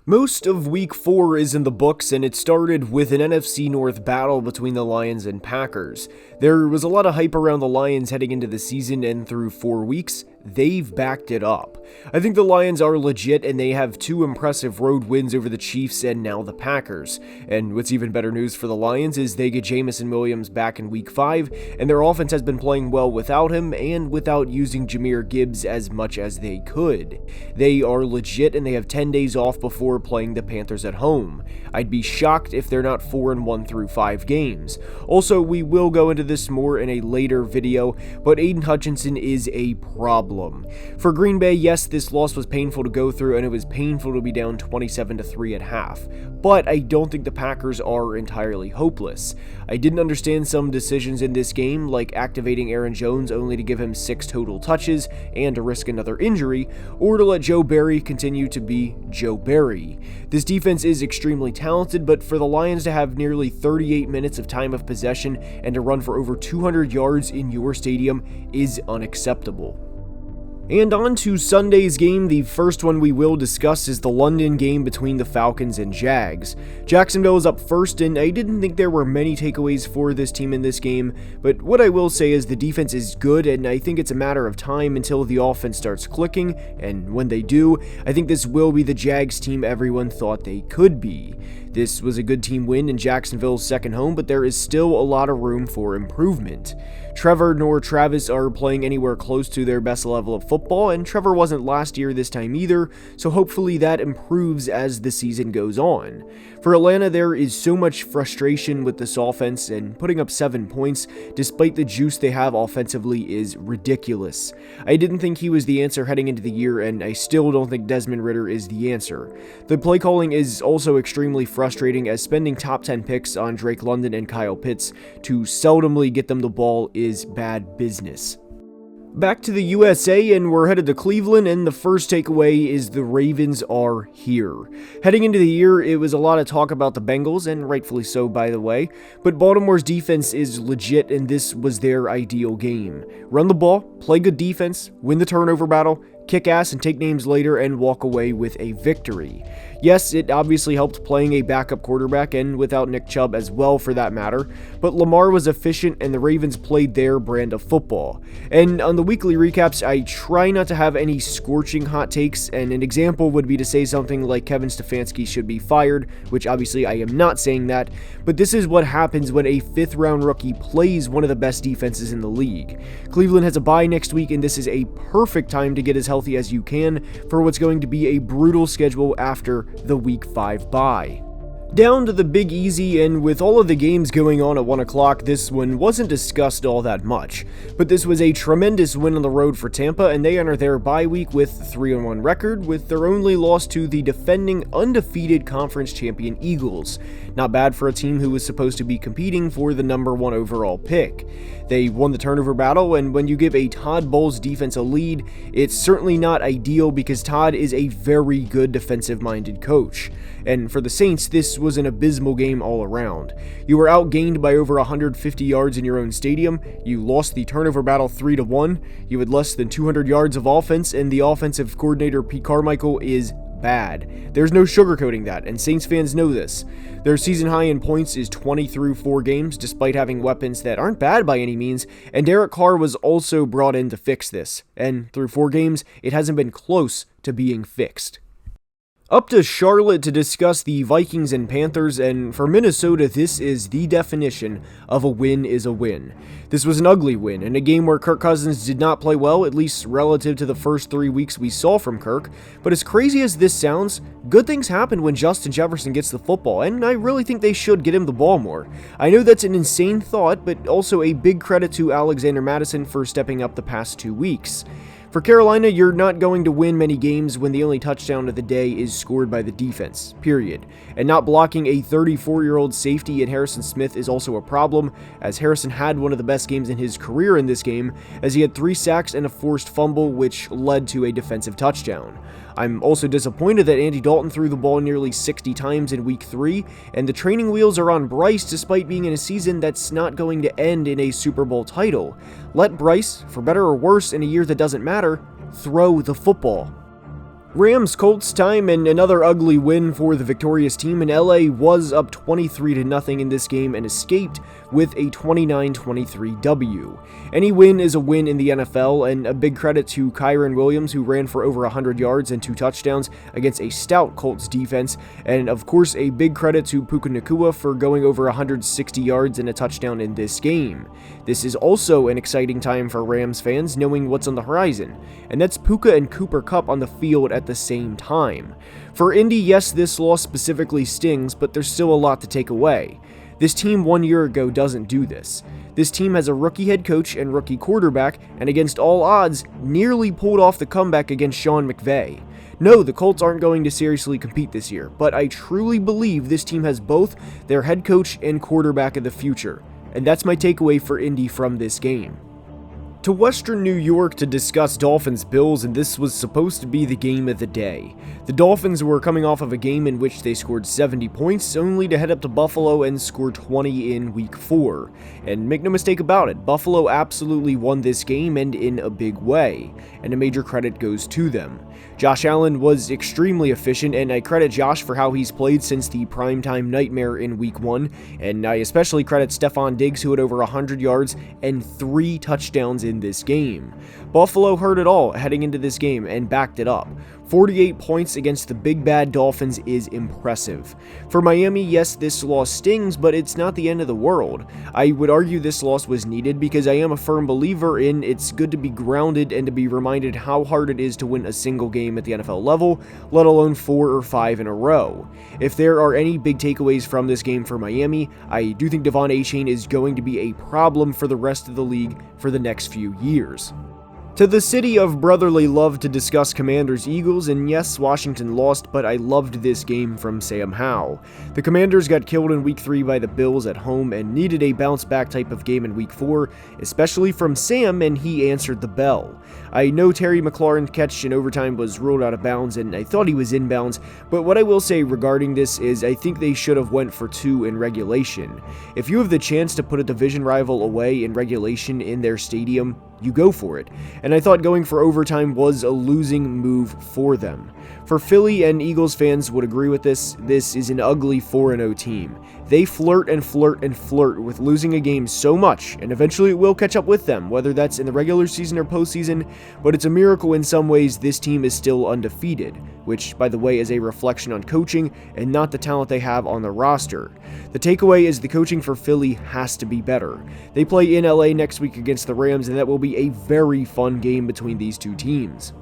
Most of Week 4 is in the books, and it started with an NFC North battle between the Lions and Packers. There was a lot of hype around the Lions heading into the season, and through 4 weeks, they've backed it up. I think the Lions are legit, and they have 2 impressive road wins over the Chiefs and now the Packers. And what's even better news for the Lions is they get Jameson Williams back in Week 5, and their offense has been playing well without him and without using Jahmyr Gibbs as much as they could. They are legit, and they have 10 days off before playing the Panthers at home. I'd be shocked if they're not 4-1 through 5 games. Also, we will go into this more in a later video, but Aiden Hutchinson is a problem. For Green Bay, yes, this loss was painful to go through, and it was painful to be down 27-3 at half, but I don't think the Packers are entirely hopeless. I didn't understand some decisions in this game, like activating Aaron Jones only to give him 6 total touches and to risk another injury, or to let Joe Barry continue to be Joe Barry. This defense is extremely talented, but for the Lions to have nearly 38 minutes of time of possession and to run for over 200 yards in your stadium is unacceptable. And on to Sunday's game. The first one we will discuss is the London game between the Falcons and Jags. Jacksonville is up first, and I didn't think there were many takeaways for this team in this game, but what I will say is the defense is good, and I think it's a matter of time until the offense starts clicking, and when they do, I think this will be the Jags team everyone thought they could be. This was a good team win in Jacksonville's second home, but there is still a lot of room for improvement. Trevor nor Travis are playing anywhere close to their best level of football, and Trevor wasn't last year this time either, so hopefully that improves as the season goes on. For Atlanta, there is so much frustration with this offense, and putting up 7 points, despite the juice they have offensively, is ridiculous. I didn't think he was the answer heading into the year, and I still don't think Desmond Ridder is the answer. The play calling is also extremely frustrating, as spending top 10 picks on Drake London and Kyle Pitts to seldomly get them the ball is bad business. Back to the USA, and we're headed to Cleveland, and the first takeaway is the Ravens are here. Heading into the year, it was a lot of talk about the Bengals, and rightfully so, by the way, but Baltimore's defense is legit, and this was their ideal game. Run the ball, play good defense, win the turnover battle, kick ass and take names later, and walk away with a victory. Yes, it obviously helped playing a backup quarterback, and without Nick Chubb as well for that matter, but Lamar was efficient and the Ravens played their brand of football. And on the weekly recaps, I try not to have any scorching hot takes, and an example would be to say something like Kevin Stefanski should be fired, which obviously I am not saying that, but this is what happens when a 5th round rookie plays one of the best defenses in the league. Cleveland has a bye next week, and this is a perfect time to get as healthy as you can for what's going to be a brutal schedule after the Week 5 bye. Down to the Big Easy, and with all of the games going on at 1 o'clock, this one wasn't discussed all that much. But this was a tremendous win on the road for Tampa, and they enter their bye week with a 3-1 record, with their only loss to the defending undefeated conference champion Eagles. Not bad for a team who was supposed to be competing for the number 1 overall pick. They won the turnover battle, and when you give a Todd Bowles defense a lead, it's certainly not ideal because Todd is a very good defensive-minded coach. And for the Saints, this was an abysmal game all around. You were outgained by over 150 yards in your own stadium, you lost the turnover battle 3-1, you had less than 200 yards of offense, and the offensive coordinator Pete Carmichael is bad. There's no sugarcoating that, and Saints fans know this. Their season high in points is 20 through 4 games, despite having weapons that aren't bad by any means, and Derek Carr was also brought in to fix this, and through 4 games, it hasn't been close to being fixed. Up to Charlotte to discuss the Vikings and Panthers, and for Minnesota, this is the definition of a win is a win. This was an ugly win, in a game where Kirk Cousins did not play well, at least relative to the first 3 weeks we saw from Kirk, but as crazy as this sounds, good things happen when Justin Jefferson gets the football, and I really think they should get him the ball more. I know that's an insane thought, but also a big credit to Alexander Mattison for stepping up the past 2 weeks. For Carolina, you're not going to win many games when the only touchdown of the day is scored by the defense, period. And not blocking a 34-year-old safety in Harrison Smith is also a problem, as Harrison had one of the best games in his career in this game, as he had 3 sacks and a forced fumble, which led to a defensive touchdown. I'm also disappointed that Andy Dalton threw the ball nearly 60 times in Week 3, and the training wheels are on Bryce despite being in a season that's not going to end in a Super Bowl title. Let Bryce, for better or worse in a year that doesn't matter, throw the football. Rams Colts time, and another ugly win for the victorious team, and LA was up 23-0 in this game and escaped with a 29-23 W. Any win is a win in the NFL, and a big credit to Kyren Williams, who ran for over 100 yards and 2 touchdowns against a stout Colts defense, and of course a big credit to Puka Nacua for going over 160 yards and a touchdown in this game. This is also an exciting time for Rams fans, knowing what's on the horizon, and that's Puka and Cooper Kupp on the field at the same time. For Indy, yes, this loss specifically stings, but there's still a lot to take away. This team 1 year ago doesn't do this. This team has a rookie head coach and rookie quarterback, and against all odds, nearly pulled off the comeback against Sean McVay. No, the Colts aren't going to seriously compete this year, but I truly believe this team has both their head coach and quarterback of the future, and that's my takeaway for Indy from this game. To Western New York to discuss Dolphins-Bills, and this was supposed to be the game of the day. The Dolphins were coming off of a game in which they scored 70 points, only to head up to Buffalo and score 20 in Week 4. And make no mistake about it, Buffalo absolutely won this game, and in a big way, and a major credit goes to them. Josh Allen was extremely efficient, and I credit Josh for how he's played since the primetime nightmare in Week 1, and I especially credit Stephon Diggs, who had over 100 yards and 3 touchdowns in this game. Buffalo heard it all heading into this game and backed it up. 48 points against the big bad Dolphins is impressive. For Miami, yes, this loss stings, but it's not the end of the world. I would argue this loss was needed because I am a firm believer in it's good to be grounded and to be reminded how hard it is to win a single game at the NFL level, let alone 4 or 5 in a row. If there are any big takeaways from this game for Miami, I do think Devon Achane is going to be a problem for the rest of the league for the next few years. To the city of brotherly love to discuss Commanders-Eagles, and yes, Washington lost, but I loved this game from Sam Howell. The Commanders got killed in Week 3 by the Bills at home and needed a bounce-back type of game in Week 4, especially from Sam, and he answered the bell. I know Terry McLaurin's catch in overtime was ruled out of bounds, and I thought he was in bounds, but what I will say regarding this is I think they should have went for 2 in regulation. If you have the chance to put a division rival away in regulation in their stadium, you go for it, and I thought going for overtime was a losing move for them. For Philly, and Eagles fans would agree with this is an ugly 4-0 team. They flirt and flirt and flirt with losing a game so much, and eventually it will catch up with them, whether that's in the regular season or postseason, but it's a miracle in some ways this team is still undefeated, which, by the way, is a reflection on coaching and not the talent they have on the roster. The takeaway is the coaching for Philly has to be better. They play in LA next week against the Rams, and that will be a very fun game between these two teams.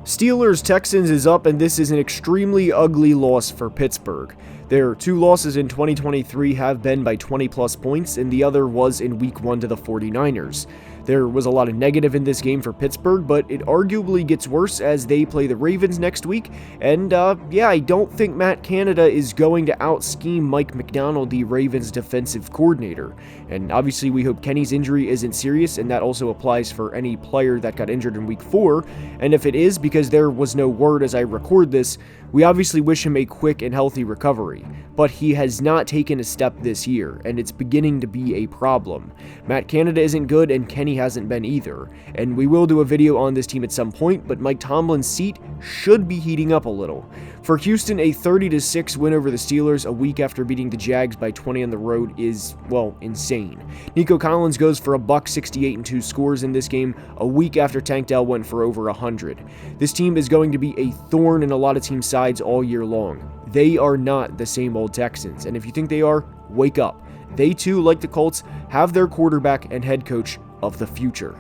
Steelers-Texans is up, and this is an extremely ugly loss for Pittsburgh. Their 2 losses in 2023 have been by 20-plus points, and the other was in Week 1 to the 49ers. There was a lot of negative in this game for Pittsburgh, but it arguably gets worse as they play the Ravens next week, and I don't think Matt Canada is going to out-scheme Mike McDonald, the Ravens defensive coordinator. And obviously we hope Kenny's injury isn't serious, and that also applies for any player that got injured in Week 4, and if it is, because there was no word as I record this, we obviously wish him a quick and healthy recovery, but he has not taken a step this year, and it's beginning to be a problem. Matt Canada isn't good, and Kenny hasn't been either, and we will do a video on this team at some point, but Mike Tomlin's seat should be heating up a little. For Houston, a 30-6 win over the Steelers a week after beating the Jags by 20 on the road is, well, insane. Nico Collins goes for $168 and 2 scores in this game a week after Tank Dell went for over 100. This team is going to be a thorn in a lot of teams' sides all year long. They are not the same old Texans, and if you think they are, wake up. They too, like the Colts, have their quarterback and head coach of the future.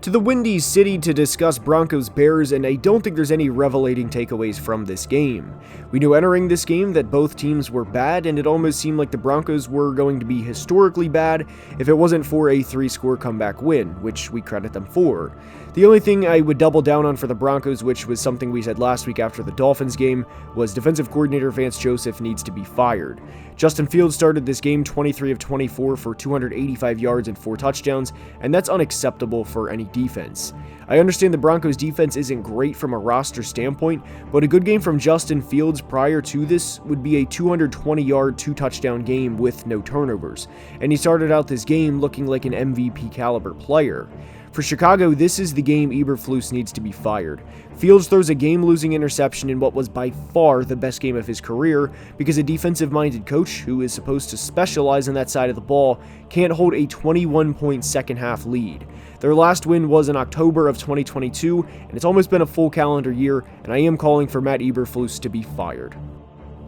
To the Windy City to discuss Broncos-Bears, and I don't think there's any revelating takeaways from this game. We knew entering this game that both teams were bad, and it almost seemed like the Broncos were going to be historically bad if it wasn't for a 3-score comeback win, which we credit them for. The only thing I would double down on for the Broncos, which was something we said last week after the Dolphins game, was defensive coordinator Vance Joseph needs to be fired. Justin Fields started this game 23 of 24 for 285 yards and 4 touchdowns, and that's unacceptable for any defense. I understand the Broncos defense isn't great from a roster standpoint, but a good game from Justin Fields prior to this would be a 220-yard, 2-touchdown game with no turnovers, and he started out this game looking like an MVP caliber player. For Chicago, this is the game Eberflus needs to be fired. Fields throws a game-losing interception in what was by far the best game of his career because a defensive-minded coach, who is supposed to specialize on that side of the ball, can't hold a 21-point second-half lead. Their last win was in October of 2022, and it's almost been a full calendar year, and I am calling for Matt Eberflus to be fired.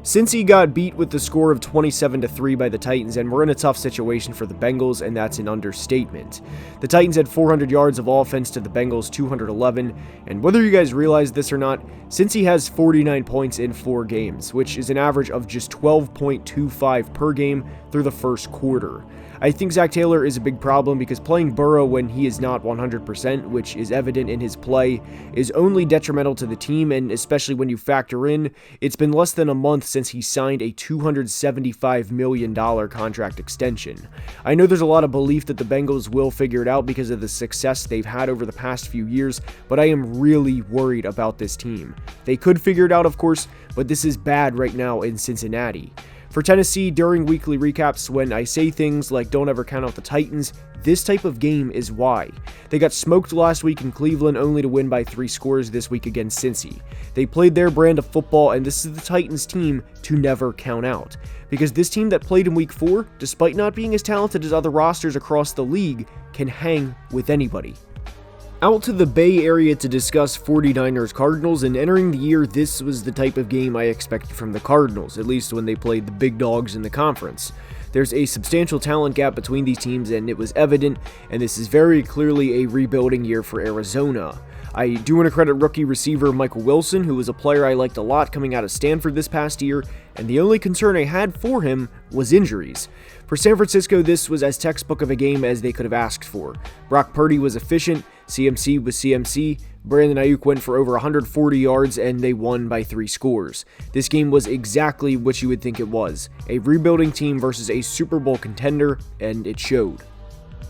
Cincy got beat with the score of 27-3 by the Titans, and we're in a tough situation for the Bengals, and that's an understatement. The Titans had 400 yards of offense to the Bengals' 211, and whether you guys realize this or not, Cincy has 49 points in 4 games, which is an average of just 12.25 per game through the first quarter. I think Zach Taylor is a big problem because playing Burrow when he is not 100%, which is evident in his play, is only detrimental to the team, and especially when you factor in, it's been less than a month since he signed a $275 million contract extension. I know there's a lot of belief that the Bengals will figure it out because of the success they've had over the past few years, but I am really worried about this team. They could figure it out, of course, but this is bad right now in Cincinnati. For Tennessee, during weekly recaps, when I say things like don't ever count out the Titans, this type of game is why. They got smoked last week in Cleveland only to win by 3 scores this week against Cincy. They played their brand of football, and this is the Titans team to never count out. Because this team that played in week 4, despite not being as talented as other rosters across the league, can hang with anybody. Out to the Bay Area to discuss 49ers Cardinals, and entering the year, this was the type of game I expected from the Cardinals, at least when they played the big dogs in the conference. There's a substantial talent gap between these teams, and it was evident, and this is very clearly a rebuilding year for Arizona. I do want to credit rookie receiver Michael Wilson, who was a player I liked a lot coming out of Stanford this past year, and the only concern I had for him was injuries. For San Francisco, this was as textbook of a game as they could have asked for. Brock Purdy was efficient, CMC was CMC, Brandon Ayuk went for over 140 yards, and they won by 3 scores. This game was exactly what you would think it was, a rebuilding team versus a Super Bowl contender, and it showed.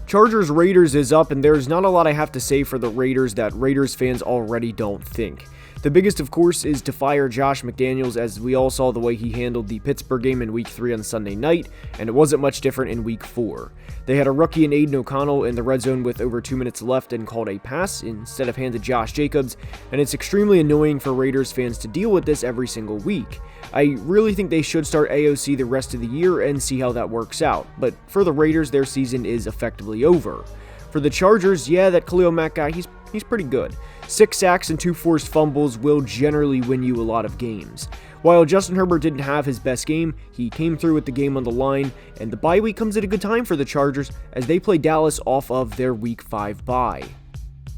Chargers-Raiders is up, and there's not a lot I have to say for the Raiders that Raiders fans already don't think. The biggest, of course, is to fire Josh McDaniels, as we all saw the way he handled the Pittsburgh game in Week 3 on Sunday night, and it wasn't much different in Week 4. They had a rookie in Aiden O'Connell in the red zone with over 2 minutes left and called a pass instead of handed Josh Jacobs, and it's extremely annoying for Raiders fans to deal with this every single week. I really think they should start AOC the rest of the year and see how that works out, but for the Raiders, their season is effectively over. For the Chargers, yeah, that Khalil Mack guy, he's pretty good. 6 sacks and 2 forced fumbles will generally win you a lot of games. While Justin Herbert didn't have his best game, he came through with the game on the line, and the bye week comes at a good time for the Chargers as they play Dallas off of their Week 5 bye.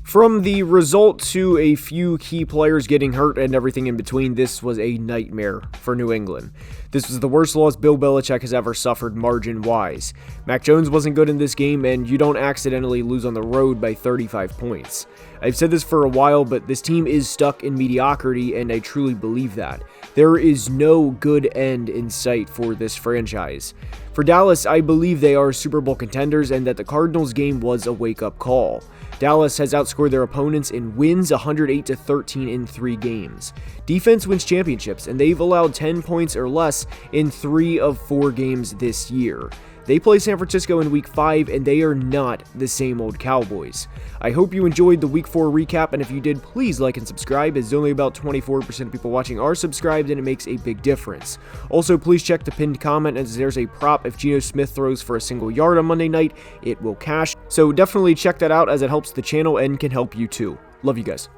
From the result to a few key players getting hurt and everything in between, this was a nightmare for New England. This was the worst loss Bill Belichick has ever suffered margin-wise. Mac Jones wasn't good in this game, and you don't accidentally lose on the road by 35 points. I've said this for a while, but this team is stuck in mediocrity, and I truly believe that. There is no good end in sight for this franchise. For Dallas, I believe they are Super Bowl contenders and that the Cardinals game was a wake-up call. Dallas has outscored their opponents in wins 108-13 in 3 games. Defense wins championships, and they've allowed 10 points or less in 3 of 4 games this year. They play San Francisco in Week 5, and they are not the same old Cowboys. I hope you enjoyed the Week 4 recap, and if you did, please like and subscribe, as only about 24% of people watching are subscribed, and it makes a big difference. Also, please check the pinned comment, as there's a prop if Geno Smith throws for a single yard on Monday night, it will cash. So definitely check that out, as it helps the channel and can help you too. Love you guys.